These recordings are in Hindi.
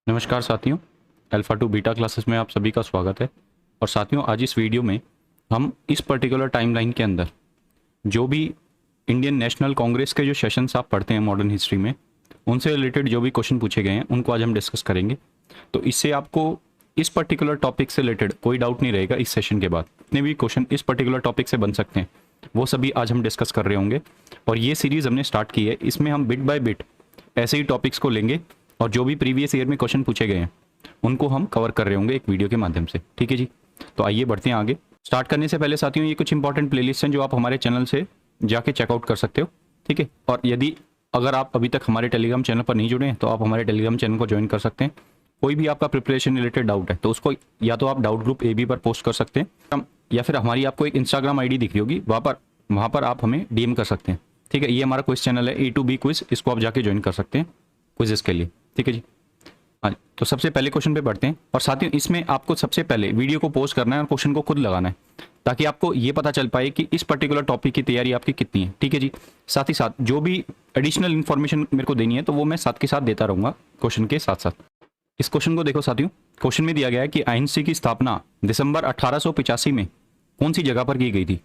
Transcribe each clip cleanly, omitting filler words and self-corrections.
नमस्कार साथियों, अल्फ़ा टू बीटा क्लासेस में आप सभी का स्वागत है। और साथियों, आज इस वीडियो में हम इस पर्टिकुलर टाइमलाइन के अंदर जो भी इंडियन नेशनल कांग्रेस के जो सेशंस आप पढ़ते हैं मॉडर्न हिस्ट्री में, उनसे रिलेटेड जो भी क्वेश्चन पूछे गए हैं उनको आज हम डिस्कस करेंगे। तो इससे आपको इस पर्टिकुलर टॉपिक से रिलेटेड कोई डाउट नहीं रहेगा। इस सेशन के बाद जितने भी क्वेश्चन इस पर्टिकुलर टॉपिक से बन सकते हैं वो सभी आज हम डिस्कस कर रहे होंगे। और ये सीरीज़ हमने स्टार्ट की है, इसमें हम बिट बाय बिट ऐसे ही टॉपिक्स को लेंगे और जो भी प्रीवियस ईयर में क्वेश्चन पूछे गए हैं उनको हम कवर कर रहे होंगे एक वीडियो के माध्यम से। ठीक है जी, तो आइए बढ़ते हैं आगे। स्टार्ट करने से पहले साथियों, ये कुछ इंपॉर्टेंट प्लेलिस्ट हैं जो आप हमारे चैनल से जाके चेकआउट कर सकते हो। ठीक है, और अगर आप अभी तक हमारे टेलीग्राम चैनल पर नहीं जुड़े हैं तो आप हमारे टेलीग्राम चैनल को ज्वाइन कर सकते हैं। कोई भी आपका प्रिपरेशन रिलेटेड डाउट है तो उसको या तो आप डाउट ग्रुप AB पर पोस्ट कर सकते हैं, या फिर हमारी आपको एक इंस्टाग्राम ID दिख रही होगी, वहाँ पर आप हमें DM कर सकते हैं। ठीक है, ये हमारा क्विज चैनल है A2B क्विज, इसको आप जाके ज्वाइन कर सकते हैं क्विज़ के लिए। ठीक है जी, हाँ, तो सबसे पहले क्वेश्चन पे बढ़ते हैं। और साथियों, इसमें आपको सबसे पहले वीडियो को पॉज करना है और क्वेश्चन को खुद लगाना है ताकि आपको ये पता चल पाए कि इस पर्टिकुलर टॉपिक की तैयारी आपकी कितनी है। ठीक है जी, साथ ही साथ जो भी एडिशनल इन्फॉर्मेशन मेरे को देनी है तो वो मैं साथ के साथ देता रहूँगा क्वेश्चन के साथ साथ। इस क्वेश्चन को देखो साथियों, क्वेश्चन में दिया गया है कि INC की स्थापना दिसंबर 1885 में कौन सी जगह पर की गई थी।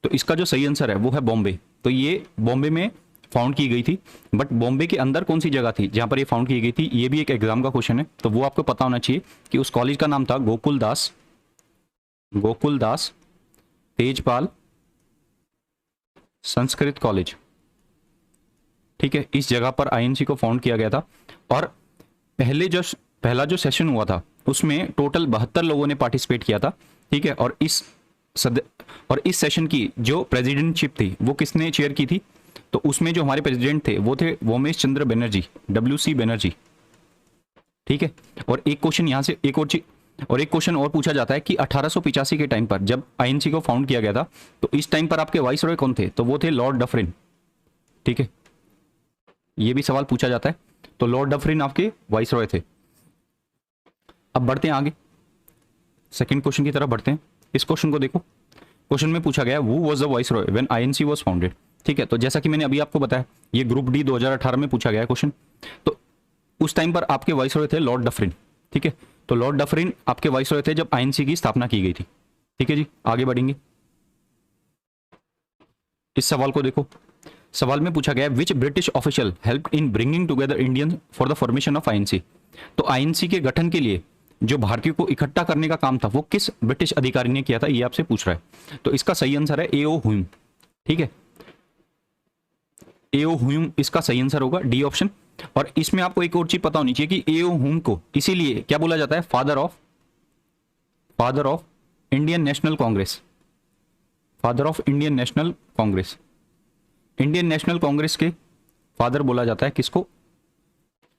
तो इसका जो सही आंसर है वो है बॉम्बे। तो ये बॉम्बे में फाउंड की गई थी, बट बॉम्बे के अंदर कौन सी जगह थी जहां पर ये फाउंड की गई थी, ये भी एक एग्जाम का क्वेश्चन है। तो वो आपको पता होना चाहिए कि उस कॉलेज का नाम था गोकुलदास तेजपाल संस्कृत कॉलेज। ठीक है, इस जगह पर INC को फाउंड किया गया था। और पहला जो सेशन हुआ था उसमें टोटल 72 लोगों ने पार्टिसिपेट किया था। ठीक है, और इस सेशन की जो प्रेसिडेंटशिप थी वो किसने चेयर की थी, तो उसमें जो हमारे प्रेसिडेंट थे वो थे वोमेश चंद्र बनर्जी, WC बनर्जी। ठीक है, और एक क्वेश्चन यहाँ से एक क्वेश्चन और पूछा जाता है कि 1885 के टाइम पर जब INC को फाउंड किया गया था तो इस टाइम पर आपके वाइसरॉय कौन थे, तो वो थे लॉर्ड डफरिन। ठीक है, ये भी सवाल पूछा जाता है, तो लॉर्ड डफरिन आपके वाइसरॉय थे। अब बढ़ते हैं आगे, सेकंड क्वेश्चन की तरफ बढ़ते हैं। इस क्वेश्चन को देखो, क्वेश्चन में पूछा गया who was the viceroy when INC was founded. ठीक है, तो जैसा कि मैंने अभी आपको बताया, ये ग्रुप D 2018 में पूछा गया है क्वेश्चन। तो उस टाइम पर आपके वाइसरॉय थे लॉर्ड डफरिन। ठीक है, तो लॉर्ड डफरिन आपके वाइसरॉय थे जब INC की स्थापना की गई थी। ठीक है जी, आगे बढ़ेंगे। इस सवाल को देखो, सवाल में पूछा गया है विच British official help in bringing together Indian for the formation of INC। तो INC के गठन के लिए जो भारतीयों को इकट्ठा करने का काम था वो किस ब्रिटिश अधिकारी ने किया था, ये आपसे पूछ रहा है। तो इसका सही आंसर है A.O. ह्यूम। ठीक है, A.O. ह्यूम इसका सही आंसर होगा, D ऑप्शन। और इसमें आपको एक और चीज पता होनी चाहिए कि A.O. ह्यूम को इसीलिए क्या बोला जाता है, father of Indian national Congress. Father of Indian national Congress, Indian national Congress के फादर बोला जाता है किसको,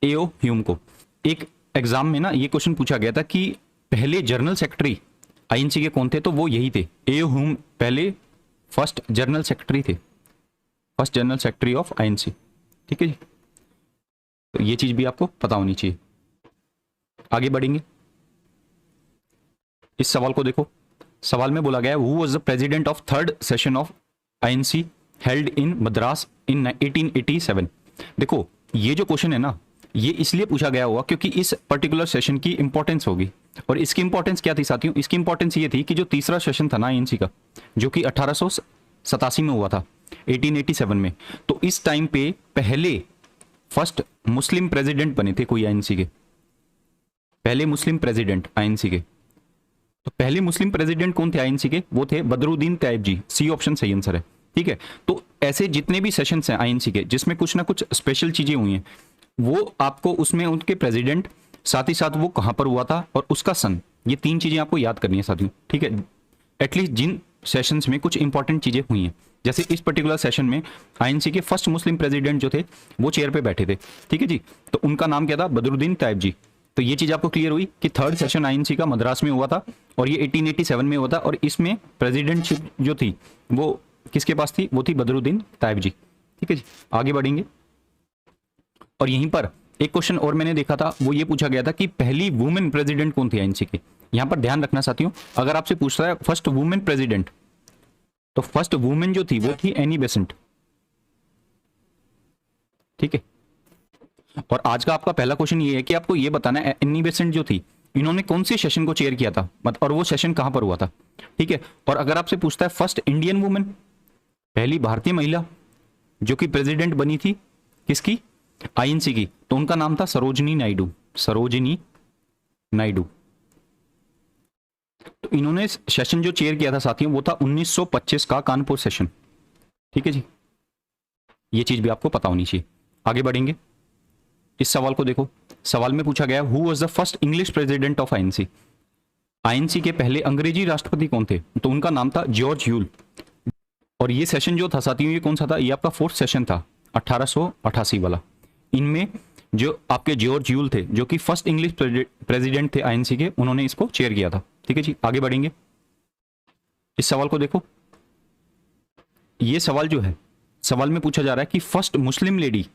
A.O. ह्यूम को। एक एग्जाम में ना ये क्वेश्चन पूछा गया था कि पहले जनरल सेक्रेटरी INC के कौन थे, तो वो यही थे, A.O. ह्यूम पहले फर्स्ट जनरल सेक्रेटरी थे, first general secretary of INC। ठीक है जी, तो ये चीज भी आपको पता होनी चाहिए। आगे बढ़ेंगे, इस सवाल को देखो, सवाल में बोला गया है who was the president of third session of INC held in Madras in 1887। देखो, ये जो क्वेश्चन है ना, ये इसलिए पूछा गया होगा क्योंकि इस पर्टिकुलर सेशन की इंपॉर्टेंस होगी। और इसकी इंपॉर्टेंस क्या थी साथियों, इसकी इंपॉर्टेंस ये थी कि जो तीसरा सेशन था ना INC का, जो कि 1887 में हुआ था, 1887 में, तो इस टाइम पे पहले फर्स्ट मुस्लिम प्रेसिडेंट बने थे कोई INC के, पहले मुस्लिम प्रेसिडेंट INC के। तो पहले मुस्लिम प्रेसिडेंट कौन थे INC के, वो थे बदरुद्दीन तैयब जी। C ऑप्शन सही आंसर है। ठीक है, तो ऐसे जितने भी सेशंस हैं INC के जिसमें कुछ ना कुछ स्पेशल चीजें हुई हैं, वो आपको उसमें उनके प्रेसिडेंट, साथ ही साथ वो कहां पर हुआ था और उसका सन, ये तीन चीजें आपको याद करनी है साथियों। ठीक है, एटलीस्ट जिन सेशंस में कुछ इंपॉर्टेंट चीजें हुई हैं, जैसे इस पर्टिकुलर सेशन में INC के फर्स्ट मुस्लिम प्रेसिडेंट जो थे वो चेयर पे बैठे थे। ठीक है जी, तो उनका नाम क्या था, बदरुद्दीन तैयब जी। तो ये चीज आपको क्लियर हुई कि थर्ड सेशन INC का मद्रास में हुआ था और ये 1887 में हुआ था, और इसमें प्रेसिडेंटशिप जो थी वो किसके पास थी, वो थी बदरुद्दीन तैयब जी। ठीक है जी, आगे बढ़ेंगे। और यहीं पर एक क्वेश्चन और मैंने देखा था, वो ये पूछा गया था कि पहली वुमेन प्रेसिडेंट कौन थी INC के। यहां पर ध्यान रखना साथियों, अगर आपसे पूछ रहा है फर्स्ट वुमेन प्रेसिडेंट, तो फर्स्ट वुमेन जो थी वो थी एनी बेसेंट। ठीक है, और आज का आपका पहला क्वेश्चन ये है कि आपको ये बताना है एनी बेसेंट जो थी, इन्होंने कौन से सेशन को चेयर किया था, मतलब और वो सेशन कहां पर हुआ था। ठीक है, और अगर आपसे पूछता है फर्स्ट इंडियन वुमेन, पहली भारतीय महिला जो कि प्रेसिडेंट बनी थी किसकी, आईएनसी की, तो उनका नाम था सरोजिनी नायडू। सरोजिनी नायडू। तो इन्होंने सेशन जो चेयर किया था साथियों वो था 1925 का कानपुर सेशन। ठीक है जी, ये चीज भी आपको पता होनी चाहिए। आगे बढ़ेंगे, इस सवाल को देखो। सवाल में पूछा गया who was the first English president of INC. INC के पहले अंग्रेजी राष्ट्रपति कौन थे, तो उनका नाम था जॉर्ज ह्यूल। और ये सेशन जो था साथियों ये कौन सा था, ये आपका फोर्थ सेशन था 1888 वाला। इनमें जो आपके जॉर्ज ह्यूल थे जो कि फर्स्ट इंग्लिश प्रेसिडेंट थे आईएनसी के, उन्होंने इसको चेयर किया था। ठीक है जी, आगे बढ़ेंगे, इस सवाल को देखो। ये सवाल जो है, सवाल में पूछा जा रहा है कि फर्स्ट मुस्लिम लेडी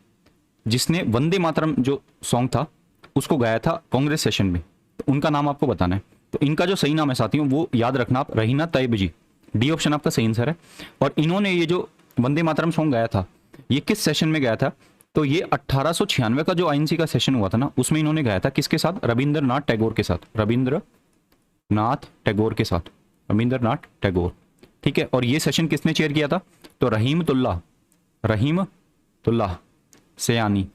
जिसने वंदे मातरम जो सॉन्ग था उसको गाया था कांग्रेस सेशन में, तो उनका नाम आपको बताना है। तो इनका जो सही नाम है साथियों वो याद रखना आप, रहीना तैयब जी। डी ऑप्शन आपका सही आंसर है। और इन्होंने ये जो वंदे मातरम सॉन्ग गाया था ये किस सेशन में गाया था, तो ये 1896 का जो आईएनसी का सेशन हुआ था ना, उसमें इन्होंने गाया था किसके साथ, रविंद्रनाथ टैगोर के साथ। रविंद्रनाथ टैगोर के साथ, रविंद्रनाथ टैगोर। ठीक है, और ये सेशन किसने चेयर किया था, तो रहीमतुल्लाह सयानी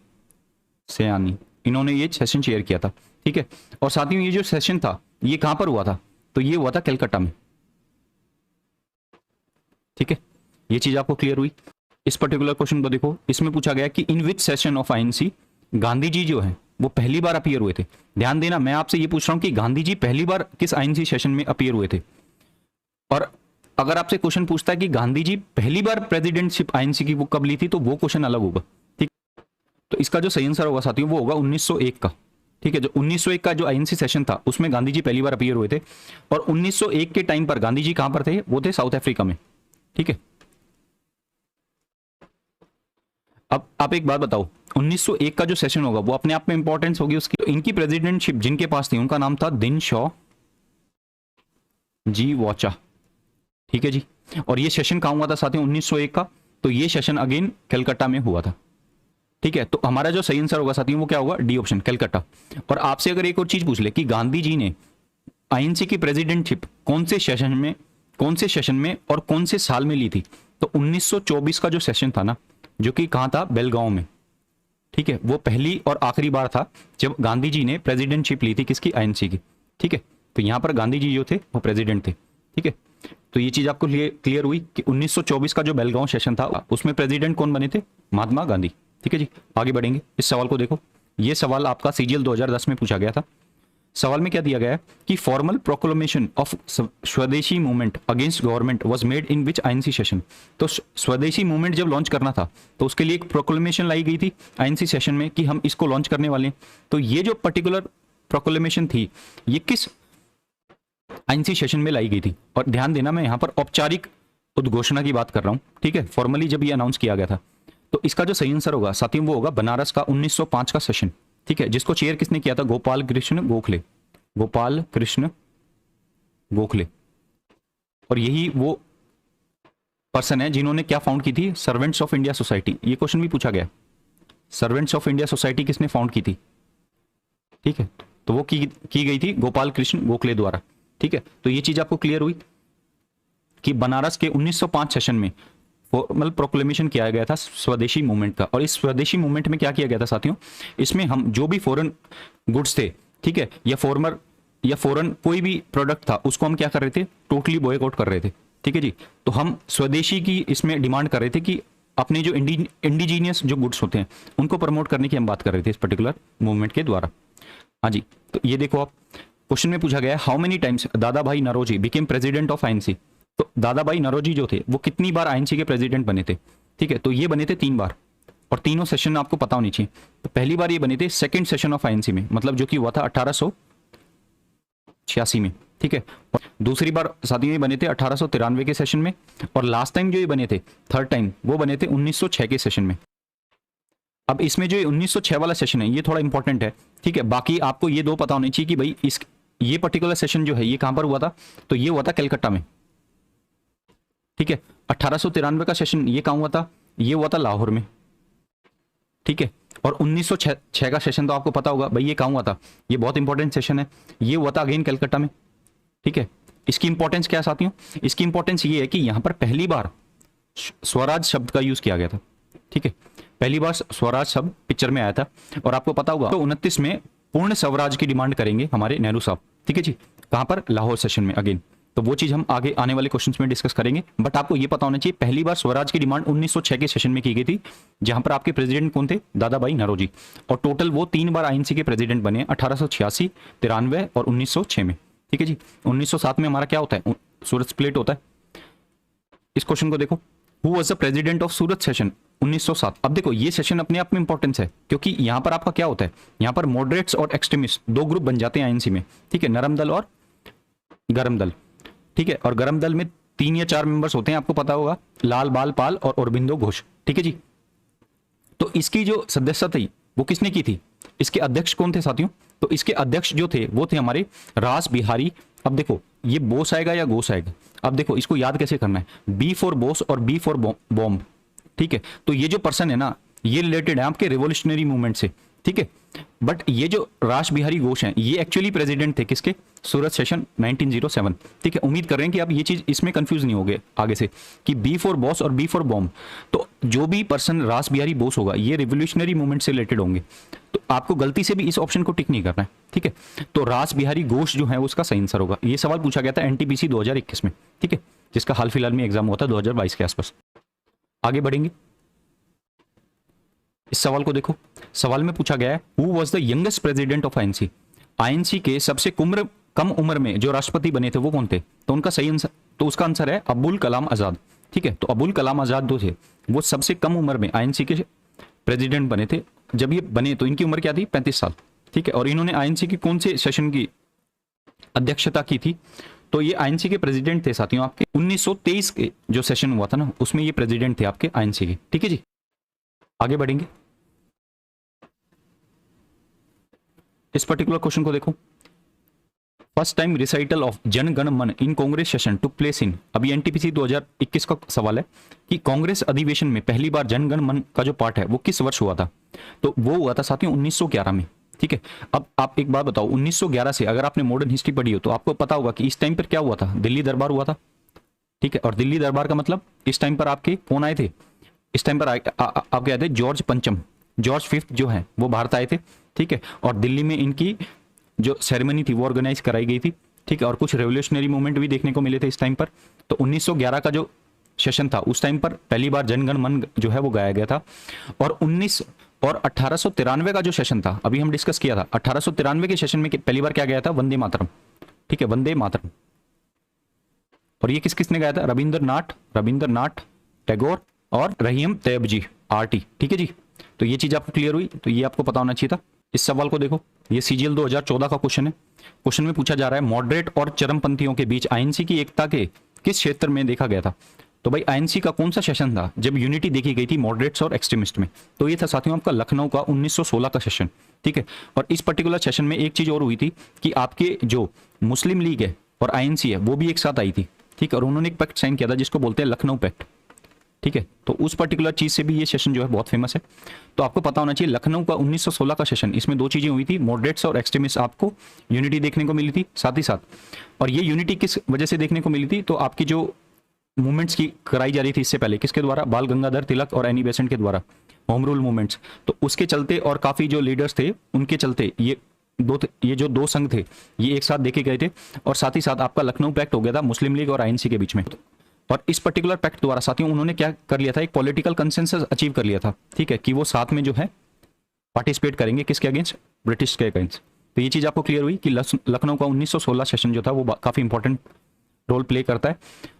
इन्होंने ये सेशन चेयर किया था। ठीक है, और साथियों ये जो सेशन था ये कहां पर हुआ था, तो ये हुआ था कलकत्ता में। ठीक है, ये चीज आपको क्लियर हुई। इस पर्टिकुलर क्वेश्चन को देखो, इसमें पूछा गया कि in which session of INC Gandhi ji जो है वो पहली बार अपीयर हुए थे। ध्यान देना, मैं आपसे ये पूछ रहा हूं कि गांधी जी पहली बार किस आईएनसी सेशन में अपीयर हुए थे। और अगर आपसे क्वेश्चन पूछता है कि गांधी जी पहली बार प्रेसिडेंटशिप आईएनसी की वो कब ली थी, तो वो क्वेश्चन अलग होगा। ठीक, तो इसका जो सही आंसर होगा साथियों वो होगा 1901 का। ठीक है, जो 1901 का जो आईएनसी सेशन था उसमें गांधी जी पहली बार अपीयर हुए थे। और 1901 के टाइम पर गांधी जी कहां पर थे, वो थे साउथ अफ्रीका में। ठीक है, अब आप एक बात बताओ, 1901 का जो सेशन होगा वो अपने आप में इंपॉर्टेंस होगी उसकी। तो इनकी प्रेसिडेंटशिप जिनके पास थी उनका नाम था दिनशॉ जी वाचा। ठीक है जी, और ये सेशन कहां हुआ था साथियों 1901 का, तो ये सेशन अगेन कलकत्ता में हुआ था। ठीक है, तो हमारा जो सही आंसर होगा साथियों वो क्या होगा, डी ऑप्शन कलकत्ता। और आपसे अगर एक और चीज पूछ ले कि गांधी जी ने आईएनसी की प्रेसिडेंटशिप कौन से सेशन में और कौन से साल में ली थी, तो 1924 का जो सेशन था ना, जो कि कहां था, बेलगांव में। ठीक है, वो पहली और आखिरी बार था जब गांधी जी ने प्रेसिडेंटशिप ली थी किसकी, आईएनसी की। ठीक है, तो यहां पर गांधी जी जो थे वो प्रेसिडेंट थे। ठीक है, तो ये चीज आपको क्लियर हुई कि 1924 का जो बेलगांव सेशन था उसमें प्रेसिडेंट कौन बने थे, महात्मा गांधी। ठीक है जी, आगे बढ़ेंगे, इस सवाल को देखो। ये सवाल आपका सीजीएल 2010 में पूछा गया था। सवाल में क्या दिया गया है कि फॉर्मल प्रोक्लेमेशन ऑफ स्वदेशी movement against government was made in which INC session. तो स्वदेशी मूवमेंट जब लॉन्च करना था तो उसके लिए एक प्रोक्लेमेशन लाई गई थी आईएनसी सेशन में कि हम इसको लॉन्च करने वाले हैं। तो ये जो पर्टिकुलर प्रोक्लेमेशन थी ये किस आईएनसी सेशन में लाई गई थी। और ध्यान देना, मैं यहां पर औपचारिक उद्घोषणा की बात कर रहा हूं। ठीक है, फॉर्मली जब ये अनाउंस किया गया था, तो इसका जो सही आंसर होगा साथियों वो होगा बनारस का 1905 का सेशन। ठीक है, जिसको चेयर किसने किया था, गोपाल कृष्ण गोखले। और यही वो पर्सन है जिन्होंने क्या फाउंड की थी, सर्वेंट्स ऑफ इंडिया सोसाइटी। ये क्वेश्चन भी पूछा गया, सर्वेंट्स ऑफ इंडिया सोसाइटी किसने फाउंड की थी। ठीक है, तो वो की गई थी गोपाल कृष्ण गोखले द्वारा। ठीक है, तो ये चीज आपको क्लियर हुई कि बनारस के 1905 सेशन में फॉर्मल प्रोक्लेमेशन किया गया था स्वदेशी मूवमेंट का। और इस स्वदेशी मूवमेंट में क्या किया गया था साथियों, इसमें हम जो भी फॉरेन गुड्स थे, ठीक है, या फॉरेन कोई भी प्रोडक्ट था उसको हम क्या कर रहे थे, टोटली बॉयकॉट कर रहे थे। ठीक है जी, तो हम स्वदेशी की इसमें डिमांड कर रहे थे कि अपने जो इंडिजीनियस जो गुड्स होते हैं उनको प्रमोट करने की हम बात कर रहे थे इस पर्टिकुलर मूवमेंट के द्वारा। हाँ जी, तो ये देखो आप, क्वेश्चन में पूछा गया है how many times Dadabhai Naoroji became president of INC. तो दादा भाई नौरोजी जो थे वो कितनी बार आईएनसी के प्रेसिडेंट बने थे। ठीक है, तो ये बने थे 3 बार, और तीनों सेशन आपको पता होनी चाहिए। तो पहली बार ये बने थे सेकंड सेशन ऑफ आईएनसी में, मतलब जो कि हुआ था 1886 में। ठीक है, और दूसरी बार साथियों ये बने थे 1893 के सेशन में, और लास्ट टाइम जो ये बने थे थर्ड टाइम वो बने थे 1906 के सेशन में। अब इसमें जो 1906 वाला सेशन है ये थोड़ा इंपॉर्टेंट है। ठीक है, बाकी आपको ये 2 पता होने चाहिए कि भाई ये पर्टिकुलर सेशन जो है ये कहां पर हुआ था, तो ये हुआ था कलकत्ता में। ठीक है, 1893 का सेशन ये कहां हुआ था, ये हुआ था लाहौर में। ठीक है। और 1906 का सेशन तो आपको पता होगा भाई, ये कहाँ हुआ था, ये बहुत इंपॉर्टेंट सेशन है, ये हुआ था अगेन कलकत्ता में। ठीक है, इसकी इंपॉर्टेंस क्या है साथियों, इसकी इंपॉर्टेंस ये है कि यहां पर पहली बार स्वराज शब्द का यूज किया गया था। ठीक है, पहली बार स्वराज शब्द पिक्चर में आया था। और आपको पता होगा तो 29 में पूर्ण स्वराज की डिमांड करेंगे हमारे नेहरू साहब। ठीक है जी, कहां पर, लाहौर सेशन में अगेन। तो वो चीज हम आगे आने वाले क्वेश्चंस में डिस्कस करेंगे, बट आपको ये पता होना चाहिए पहली बार स्वराज की डिमांड 1906 के सेशन में की गई थी, जहां पर आपके प्रेसिडेंट कौन थे, दादा भाई नौरोजी। और टोटल वो 3 बार आईएनसी के प्रेसिडेंट बने, 1886, 93 और 1906 में। ठीक है जी, 1907 में हमारा क्या होता है, सूरत स्प्लिट होता है। इस क्वेश्चन को देखो, who was the president of Surat session 1907। अब देखो ये सेशन अपने आप में इंपॉर्टेंस है, क्योंकि यहां पर आपका क्या होता है, यहां पर मॉडरेट्स और एक्सट्रीमिस्ट दो ग्रुप बन जाते हैं आईएनसी में। ठीक है, नरम दल और गरम दल। ठीक है, और गरम दल में 3 या 4 मेंबर्स होते हैं, आपको पता होगा, लाल बाल पाल और अरबिंदो घोष। ठीक है जी, तो इसकी जो सदस्यता थी वो किसने की थी, इसके अध्यक्ष कौन थे साथियों, तो इसके अध्यक्ष जो थे वो थे हमारे रास बिहारी। अब देखो ये बोस आएगा या घोष आएगा, अब देखो इसको याद कैसे करना है, बी फॉर बोस और बी फॉर बॉम्ब। ठीक है, तो ये जो पर्सन है ना, ये रिलेटेड है आपके रिवोल्यूशनरी मूवमेंट से। ठीक है, बट ये जो रास बिहारी घोष हैं ये एक्चुअली प्रेसिडेंट थे किसके, सूरत सेशन 1907। ठीक है, उम्मीद कर रहे हैं कि आप ये चीज इसमें कंफ्यूज नहीं होगे आगे से कि बी फॉर बॉस और बी फॉर बॉम्ब। तो जो भी पर्सन रास बिहारी बोस होगा ये रिवोल्यूशनरी मूवमेंट से रिलेटेड होंगे, तो आपको गलती से भी इस ऑप्शन को टिक नहीं करना है। ठीक है, तो रास बिहारी घोष जो है उसका सही आंसर होगा। ये सवाल पूछा गया था एनटीपीसी 2021 में। ठीक है, जिसका हाल फिलहाल में एग्जाम हुआ था 2022 के आसपास। आगे बढ़ेंगे, इस सवाल को देखो, सवाल में पूछा गया है who was the youngest president of INC. INC के सबसे कम उम्र में जो राष्ट्रपति बने थे वो कौन थे, तो उनका सही आंसर, तो उसका आंसर है अबुल कलाम आजाद। ठीक है, तो अबुल कलाम आजाद जो थे वो सबसे कम उम्र में आईएनसी के प्रेसिडेंट बने थे। जब ये बने तो इनकी उम्र क्या थी, 35 साल। ठीक है, और इन्होंने आईएनसी की कौन से सेशन की अध्यक्षता की थी, तो ये आईएनसी के प्रेसिडेंट थे साथियों आपके 1923 के जो सेशन हुआ था ना उसमें ये प्रेसिडेंट थे आपके आईएनसी के। ठीक है जी, आगे बढ़ेंगे, इस पर्टिकुलर क्वेश्चन को देखो, first time recital of Jana Gana Mana in Congress session took place in. अभी एनटीपीसी 2021 का सवाल है कि कांग्रेस अधिवेशन में पहली बार जन गण मन का जो पार्ट है वो किस वर्ष हुआ था, तो वो हुआ था साथियों 1911 में। ठीक है, अब आप एक बात बताओ, 1911 से अगर आपने मॉडर्न हिस्ट्री पढ़ी हो तो आपको पता होगा कि इस टाइम पर क्या हुआ था, दिल्ली दरबार हुआ था। ठीक है, और दिल्ली दरबार का मतलब इस टाइम पर आपके कौन आए थे, इस टाइम पर आपके आए थे जॉर्ज पंचम, जॉर्ज फिफ्थ जो है वो भारत आए थे। ठीक है, और दिल्ली में इनकी जो सेरेमनी थी वो ऑर्गेनाइज कराई गई थी। ठीक है, और कुछ रेवोल्यूशनरी मूवमेंट भी देखने को मिले थे इस टाइम पर। तो 1911 का जो सेशन था उस टाइम पर पहली बार जनगण मन जो है वो गाया गया था। और 1893 का जो सेशन था अभी हम डिस्कस किया था, 1893 के सेशन में पहली बार क्या गया था, वंदे मातरम। ठीक है, वंदे मातरम। और ये किस किसने गाया था, रविंद्रनाथ टैगोर और रहीम तैयब जी, आरटी। ठीक है जी, तो ये चीज आपको क्लियर हुई, तो ये आपको पता होना चाहिए था। इस सवाल को देखो, ये सीजीएल 2014 का क्वेश्चन है। क्वेश्चन में पूछा जा रहा है मॉडरेट और चरमपंथियों के बीच आईएनसी की एकता के किस क्षेत्र में देखा गया था। तो भाई आईएनसी का कौन सा सेशन था जब यूनिटी देखी गई थी मॉडरेट्स और एक्सट्रीमिस्ट में, तो ये था साथियों आपका लखनऊ का 1916 का सेशन। ठीक है, और इस पर्टिकुलर सेशन में एक चीज और हुई थी कि आपके जो मुस्लिम लीग है और आईएनसी है वो भी एक साथ आई थी। ठीक है, और उन्होंने एक पैक्ट साइन किया था जिसको बोलते हैं लखनऊ पैक्ट। ठीक है, तो उस पर्टिकुलर चीज से भी ये सेशन जो है बहुत फेमस है। तो आपको पता होना चाहिए लखनऊ का 1916 का सेशन, इसमें दो चीजें हुई थी, मॉडरेट्स और एक्सट्रीमिस्ट आपको यूनिटी देखने को मिली थी साथ ही साथ। और ये यूनिटी किस वजह से देखने को मिली थी, तो आपकी जो मूवमेंट्स की कराई जा रही थी इससे पहले किसके द्वारा, बाल गंगाधर तिलक और एनी बेसेंट के द्वारा, होम रूल मूवमेंट्स। तो उसके चलते और काफी जो लीडर्स थे उनके चलते ये जो दो संघ थे ये एक साथ देखे गए थे। और साथ ही साथ आपका लखनऊ पैक्ट हो गया था मुस्लिम लीग और आईएनसी के बीच में। और इस पर्टिकुलर पैक्ट द्वारा साथियों उन्होंने क्या कर लिया था, एक पॉलिटिकल कंसेंसस अचीव कर लिया था। ठीक है, कि वो साथ में जो है पार्टिसिपेट करेंगे किसके अगेंस्ट, ब्रिटिश के अगेंस्ट। तो ये चीज आपको क्लियर हुई कि लखनऊ का 1916 सेशन जो था वो काफी इंपॉर्टेंट रोल प्ले करता है।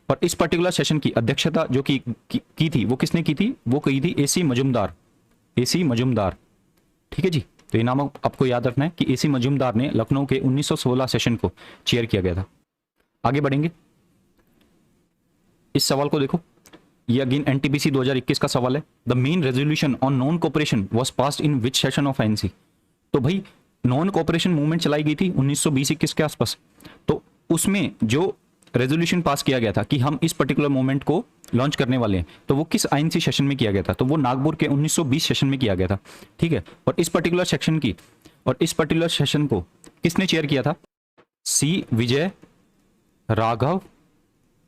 और इस पर्टिकुलर सेशन की अध्यक्षता जो की थी वो किसने की थी, वो की थी एसी मजुमदार, एसी मजुमदार। ठीक है जी, तो ये नाम आपको याद रखना है कि एसी मजुमदार ने लखनऊ के 1916 सेशन को चेयर किया गया था। आगे बढ़ेंगे, इस सवाल को देखो, ये अगेन एनटीपीसी 2021 का सवाल है। The main resolution on non cooperation was passed in which session of INC. तो भाई नॉन कोऑपरेशन मूवमेंट चलाई गई थी 1920-21 के आसपास। तो उसमें जो रेजोल्यूशन पास किया गया था कि हम इस पर्टिकुलर मोमेंट को लॉन्च करने वाले हैं, तो वो किस आईएनसी सेशन में किया गया था? तो वो नागपुर के 1920 सेशन में किया गया था। ठीक है, और इस पर्टिकुलर सेशन को किसने चेयर किया था? सी विजय राघव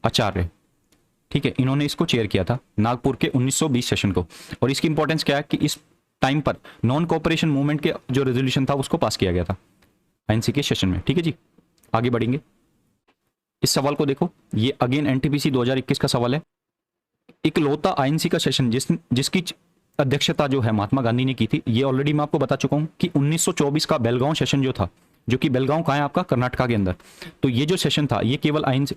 आचार्य। ठीक है, इन्होंने इसको चेयर किया था नागपुर के 1920 सेशन को। और इसकी इंपॉर्टेंस क्या है कि इस टाइम पर नॉन कोऑपरेशन मूवमेंट के जो रेजोल्यूशन था उसको पास किया गया था आईएनसी के सेशन में। ठीक है जी, आगे बढ़ेंगे। इस सवाल को देखो, ये अगेन एनटीपीसी 2021 का सवाल है। इकलौता आईएनसी का सेशन जिसकी अध्यक्षता जो है महात्मा गांधी ने की थी, ये ऑलरेडी मैं आपको बता चुका हूं कि 1924 का बेलगांव सेशन जो था, जो कि बेलगांव कहाँ है आपका? कर्नाटका के अंदर। तो ये जो सेशन था ये केवल आईएनसी,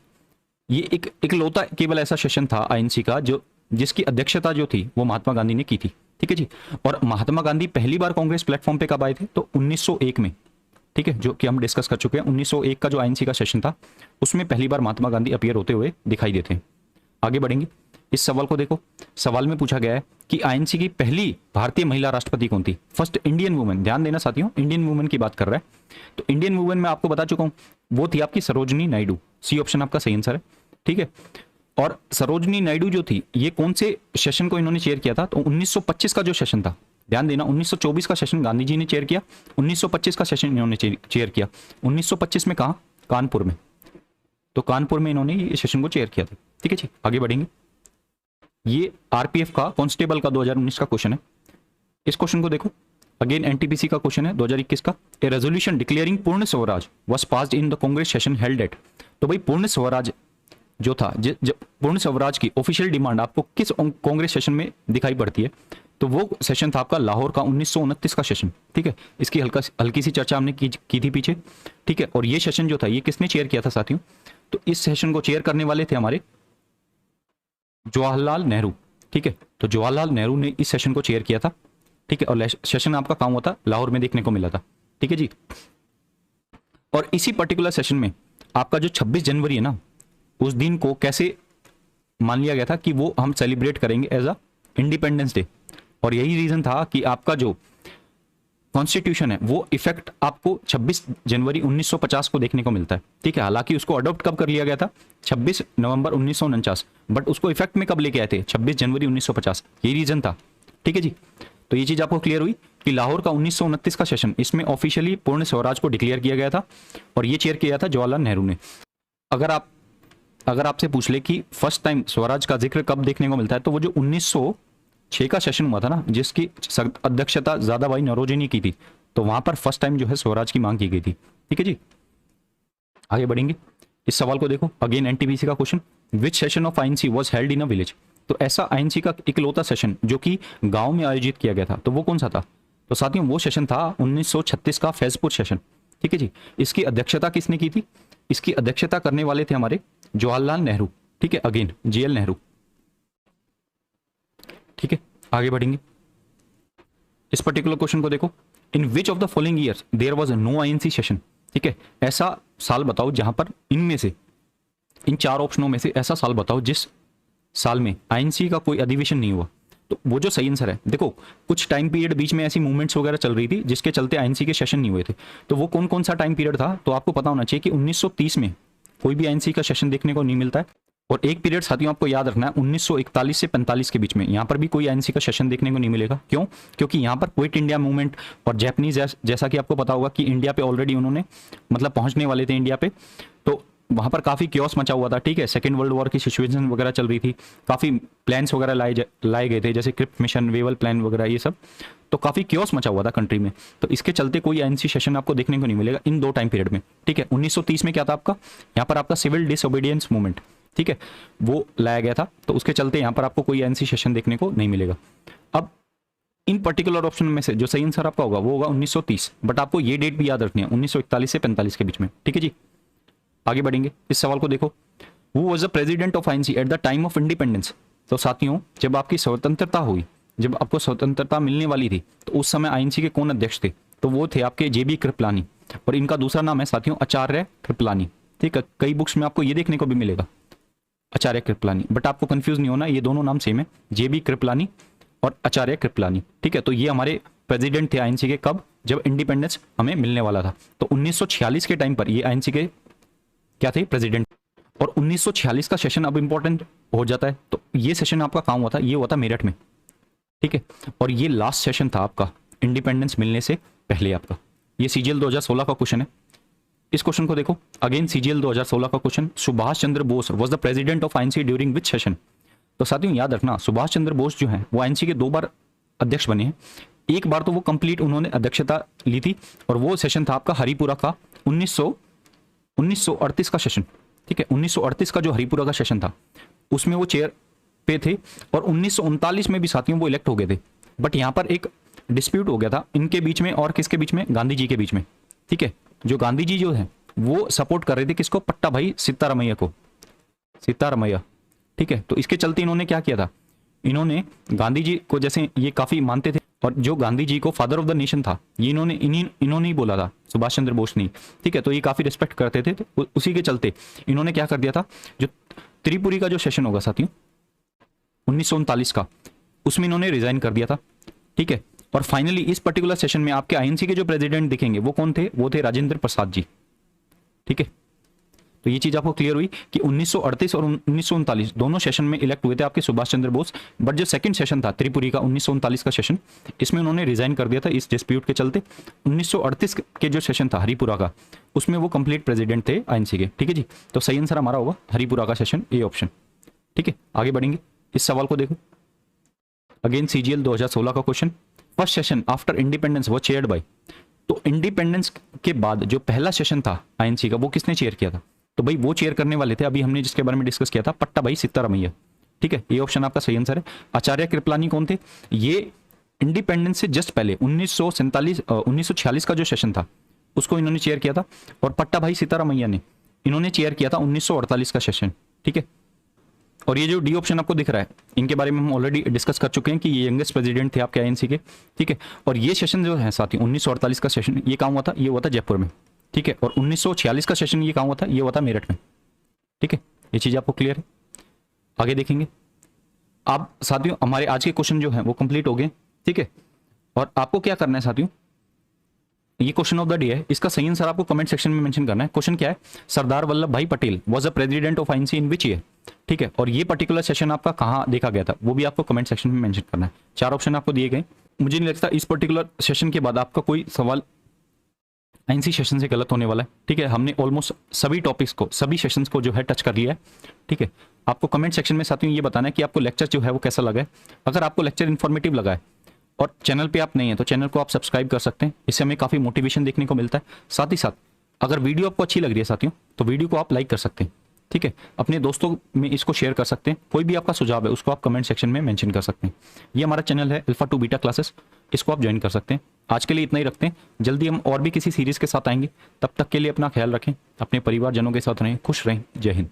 ये एक इकलौता केवल ऐसा सेशन था आईएनसी का जो जिसकी अध्यक्षता जो थी वो महात्मा गांधी ने की थी। ठीक है जी, और महात्मा गांधी पहली बार कांग्रेस प्लेटफॉर्म पे कब आए थे? तो 1901 में। ठीक है, जो कि हम डिस्कस कर चुके हैं। 1901 का जो आईएनसी का सेशन था उसमें पहली बार महात्मा गांधी अपीयर होते हुए दिखाई देते हैं। आगे बढ़ेंगे। इस सवाल को देखो, सवाल में पूछा गया है कि आईएनसी की पहली भारतीय महिला राष्ट्रपति कौन थी? First Indian women. ध्यान देना साथियों, इंडियन वुमेन की बात कर रहा है। तो इंडियन वुमेन में आपको बता चुका हूं, वो थी आपकी सरोजनी नायडू। सी ऑप्शन आपका सही आंसर है। ठीक है, और सरोजनी नायडू जो थी ये कौन से सेशन को इन्होंने चेयर किया था? तो 1925 का जो सेशन था, ध्यान देना, 1924 का सेशन गांधी जी ने चेयर किया, 1925 का सेशन इन्होंने चेयर किया। 1925 में कहाँ? कानपुर में। तो कानपुर में इन्होंने ये सेशन को चेयर किया था। ठीक है जी, आगे बढ़ेंगे। ये आरपीएफ का कांस्टेबल का 2019 का क्वेश्चन है। इस क्वेश्चन को देखो, अगेन एनटीपीसी का क्वेश्चन है 2021 का। ए रेजोल्यूशन डिक्लेयरिंग पूर्ण Swaraj was passed in the Congress session held at. तो भाई पूर्ण स्वराज जो था, पूर्ण स्वराज की ऑफिशियल डिमांड आपको किस कांग्रेस सेशन में दिखाई पड़ती है? तो वो सेशन था आपका लाहौर का 1929 का सेशन। ठीक है, इसकी हल्की सी चर्चा हमने की थी पीछे। ठीक है, और ये सेशन जो था ये किसने चेयर किया था साथियों? तो इस सेशन को चेयर करने वाले थे हमारे जवाहरलाल नेहरू। ठीक है, तो जवाहरलाल नेहरू ने इस सेशन को चेयर किया था। ठीक है, और सेशन आपका कहाँ हुआ था? लाहौर में देखने को मिला था। ठीक है जी, और इसी पर्टिकुलर सेशन में आपका जो 26 जनवरी है ना, उस दिन को कैसे मान लिया गया था कि वो हम सेलिब्रेट करेंगे एज अ इंडिपेंडेंस डे। और यही रीजन था कि आपका जो कॉन्स्टिट्यूशन है वो इफेक्ट आपको 26 जनवरी 1950 को देखने को मिलता है। ठीक है, हालांकि उसको अडॉप्ट कब कर लिया गया था? 26 नवंबर 1949, बट उसको इफेक्ट में कब लेके आए थे? 26 जनवरी 1950। यही रीजन था। ठीक है जी, तो ये चीज आपको क्लियर हुई कि लाहौर का 1929 का सेशन, इसमें ऑफिशियली पूर्ण स्वराज को डिक्लेयर किया गया था और ये चेयर किया था जवाहरलाल नेहरू ने। अगर आपसे पूछ ले कि फर्स्ट टाइम स्वराज का जिक्र कब देखने को मिलता है, तो वो जो 1906 का सेशन हुआ था ना, जिसकी अध्यक्षता दादाभाई नौरोजी ने की थी, तो वहां पर फर्स्ट टाइम जो है स्वराज की मांग की गई थी। ठीक है जी, आगे बढ़ेंगे। इस सवाल को देखो, अगेन एनटीपीसी का question, which session of INC was held in a village. तो ऐसा आईएनसी का इकलौता सेशन जो कि गांव में आयोजित किया गया था, तो वो कौन सा था? तो साथियों वो सेशन था 1936 का फैजपुर सेशन। ठीक है जी, इसकी अध्यक्षता किसने की थी? इसकी अध्यक्षता करने वाले थे हमारे जवाहरलाल नेहरू। ठीक है, अगेन जेएल नेहरू। ठीक है, आगे बढ़ेंगे। इस पर्टिकुलर क्वेश्चन को देखो, in which of the following years there was no INC session. ठीक है, ऐसा साल बताओ जहां पर इनमें से, इन चार ऑप्शनों में से ऐसा साल बताओ जिस साल में आईएनसी का कोई अधिवेशन नहीं हुआ। तो वो जो सही आंसर है, देखो कुछ टाइम पीरियड बीच में ऐसी मूवमेंट्स वगैरह चल रही थी जिसके चलते आईएनसी के सेशन नहीं हुए थे। तो वो कौन कौन सा टाइम पीरियड था? तो आपको पता होना चाहिए कि 1930 में कोई भी आईएनसी का सेशन देखने को नहीं मिलता है, और एक पीरियड साथियों आपको याद रखना है 1941 से 45 के बीच में, यहाँ पर भी कोई आईएनसी का सेशन देखने को नहीं मिलेगा। क्यों? क्योंकि यहाँ पर क्विट इंडिया मूवमेंट और जैपनीज, जैसा कि आपको पता होगा कि इंडिया पे ऑलरेडी उन्होंने मतलब पहुंचने वाले थे इंडिया पे, तो वहां पर काफी क्योस मचा हुआ था। ठीक है, सेकेंड वर्ल्ड वॉर की सिचुएशन वगैरह चल रही थी, काफी प्लान्स वगैरह लाए गए थे, जैसे क्रिप्ट मिशन, वेवल प्लान वगैरह, ये सब, तो काफी क्योस मचा हुआ था कंट्री में। तो इसके चलते कोई आईएनसी सेशन आपको देखने को नहीं मिलेगा इन दो टाइम पीरियड में। ठीक है, 1930 में क्या था आपका, यहाँ पर आपका सिविल डिसओबीडियंस मूवमेंट, ठीक है, वो लाया गया था, तो उसके चलते यहाँ पर आपको कोई आईएनसी सेशन देखने को नहीं मिलेगा। अब इन पर्टिकुलर ऑप्शन में से जो सही आंसर आपका होगा वो होगा 1930, बट आपको ये डेट भी याद रखनी है, 1941 से 45 के बीच में। ठीक है जी, आगे बढ़ेंगे। इस सवाल को देखो, who was the president of INC at the time of independence. तो साथियों जब आपकी स्वतंत्रता हुई, जब आपको स्वतंत्रता मिलने वाली थी, तो उस समय आईएनसी के कौन अध्यक्ष थे? तो वो थे आपके जेबी कृपलानी, और इनका दूसरा नाम है साथियों आचार्य कृपलानी। ठीक है, कई बुक्स में आपको ये देखने को भी मिलेगा आचार्य कृपलानी, बट आपको कंफ्यूज नहीं होना, ये दोनों नाम सेम है, जेबी कृपलानी और आचार्य कृपलानी। ठीक है, तो ये हमारे प्रेसिडेंट थे आईएनसी के, कब? जब इंडिपेंडेंस हमें मिलने वाला था। तो 1946 के टाइम पर ये आईएनसी के क्या थे? प्रेसिडेंट। और 1946 का सेशन अब इंपॉर्टेंट हो जाता है। तो ये सेशन आपका कहाँ हुआ था, ये हुआ था मेरठ में, ठीक है। और ये लास्ट सेशन था आपका इंडिपेंडेंस मिलने से पहले आपका। ये सीजीएल 2016 का क्वेश्चन है। इस क्वेश्चन को देखो, अगेन सीजीएल 2016 का question, Subhash Chandra Bose was the president of INC during which session. तो साथियों याद रखना, सुभाष चंद्र बोस जो है वो आईएनसी के 2 बार अध्यक्ष बने हैं। एक बार तो वो कंप्लीट उन्होंने अध्यक्षता ली थी, और वो सेशन था आपका हरिपुरा का 1938 का सेशन, ठीक है। 1938 का जो हरिपुरा का सेशन था उसमें वो चेयर पे थे, और 1939 में भी साथियों वो इलेक्ट हो गए थे। बट यहाँ पर एक डिस्प्यूट हो गया था इनके बीच में, और किसके बीच में, गांधी जी के बीच में, ठीक है। जो गांधी जी जो है वो सपोर्ट कर रहे थे किसको, पट्टा भाई सीतारामैया को, सीतारामैया, ठीक है। तो इसके चलते इन्होंने क्या किया था, इन्होंने गांधी जी को, जैसे ये काफी मानते थे, और जो गांधी जी को फादर ऑफ द नेशन था ये इन्होंने ही बोला था, सुभाष चंद्र बोस ने, ठीक है। तो ये काफी रिस्पेक्ट करते थे, तो उसी के चलते इन्होंने क्या कर दिया था, जो त्रिपुरी का जो सेशन होगा साथियों 1939 का, उसमें इन्होंने रिजाइन कर दिया था, ठीक है। और फाइनली इस पर्टिकुलर सेशन में आपके आईएनसी के जो प्रेसिडेंट दिखेंगे वो कौन थे, वो थे राजेंद्र प्रसाद जी, ठीक है। तो ये चीज आपको क्लियर हुई कि 1938 और 1939 दोनों सेशन में इलेक्ट हुए थे आपके सुभाष चंद्र बोस। बट जो सेकंड सेशन था त्रिपुरी का 1939 का सेशन, इसमें उन्होंने रिजाइन कर दिया था इस डिस्प्यूट के चलते। 1938 के जो सेशन था हरिपुरा का, उसमें वो कंप्लीट प्रेसिडेंट थे आईएनसी के, ठीक है जी। तो सही आंसर हमारा होगा हरिपुरा का सेशन, ए ऑप्शन, ठीक है। आगे बढ़ेंगे, इस सवाल को देखो, अगेन सीजीएल 2016 का question, first session after independence वो चेयर्ड बाय। तो इंडिपेंडेंस के बाद जो पहला सेशन था आईएनसी का वो किसने चेयर किया था, तो भाई वो चेयर करने वाले थे अभी हमने जिसके बारे में डिस्कस किया था, पट्टा भाई सीतारामैया, ठीक है। ये ऑप्शन आपका सही आंसर है। आचार्य कृपलानी कौन थे, ये इंडिपेंडेंस से जस्ट पहले 1946 का जो सेशन था उसको इन्होंने चेयर किया था, और पट्टा भाई सीतारामैया ने इन्होंने चेयर किया था 1948 का सेशन, ठीक है। और ये जो डी ऑप्शन आपको दिख रहा है, इनके बारे में हम ऑलरेडी डिस्कस कर चुके हैं कि ये यंगेस्ट प्रेसिडेंट थे आपके आईएनसी के, ठीक है। और ये सेशन जो है साथी 1948 का सेशन, ये कहाँ हुआ था, ये हुआ था जयपुर में, ठीक है। और 1946 का सेशन ये कहाँ हुआ था, ये हुआ था मेरठ में, ठीक है। ये चीज आपको क्लियर है। आगे देखेंगे आप साथियों, हमारे आज के क्वेश्चन जो है वो कंप्लीट हो गए, ठीक है। और आपको क्या करना है साथियों, ये क्वेश्चन ऑफ द डे है, इसका सही आंसर आपको कमेंट सेक्शन में मेंशन करना है। क्वेश्चन क्या है, सरदार वल्लभ भाई Patel was a president of INC in which year, ठीक है। और ये पर्टिकुलर सेशन आपका कहाँ देखा गया था वो भी आपको कमेंट सेक्शन में मेंशन करना है। 4 ऑप्शन आपको दिए गए। मुझे नहीं लगता इस पर्टिकुलर सेशन के बाद आपका कोई सवाल आईएनसी सेशन से गलत होने वाला है, ठीक है। हमने ऑलमोस्ट सभी टॉपिक्स को, सभी सेशंस को जो है टच कर लिया है, ठीक है। आपको कमेंट सेक्शन में साथियों ये बताना है कि आपको लेक्चर जो है वो कैसा लगा है। अगर आपको लेक्चर इन्फॉर्मेटिव लगा है और चैनल पे आप नहीं है तो चैनल को आप सब्सक्राइब कर सकते हैं, इससे हमें काफ़ी मोटिवेशन देखने को मिलता है। साथ ही साथ अगर वीडियो आपको अच्छी लग रही है साथियों तो वीडियो को आप लाइक कर सकते हैं, ठीक है। अपने दोस्तों में इसको शेयर कर सकते हैं। कोई भी आपका सुझाव है उसको आप कमेंट सेक्शन में मेंशन कर सकते हैं। ये हमारा चैनल है अल्फा टू बीटा क्लासेस, इसको आप ज्वाइन कर सकते हैं। आज के लिए इतना ही रखते हैं, जल्दी हम और भी किसी सीरीज़ के साथ आएंगे। तब तक के लिए अपना ख्याल रखें, अपने परिवारजनों के साथ रहें, खुश रहें। जय हिंद।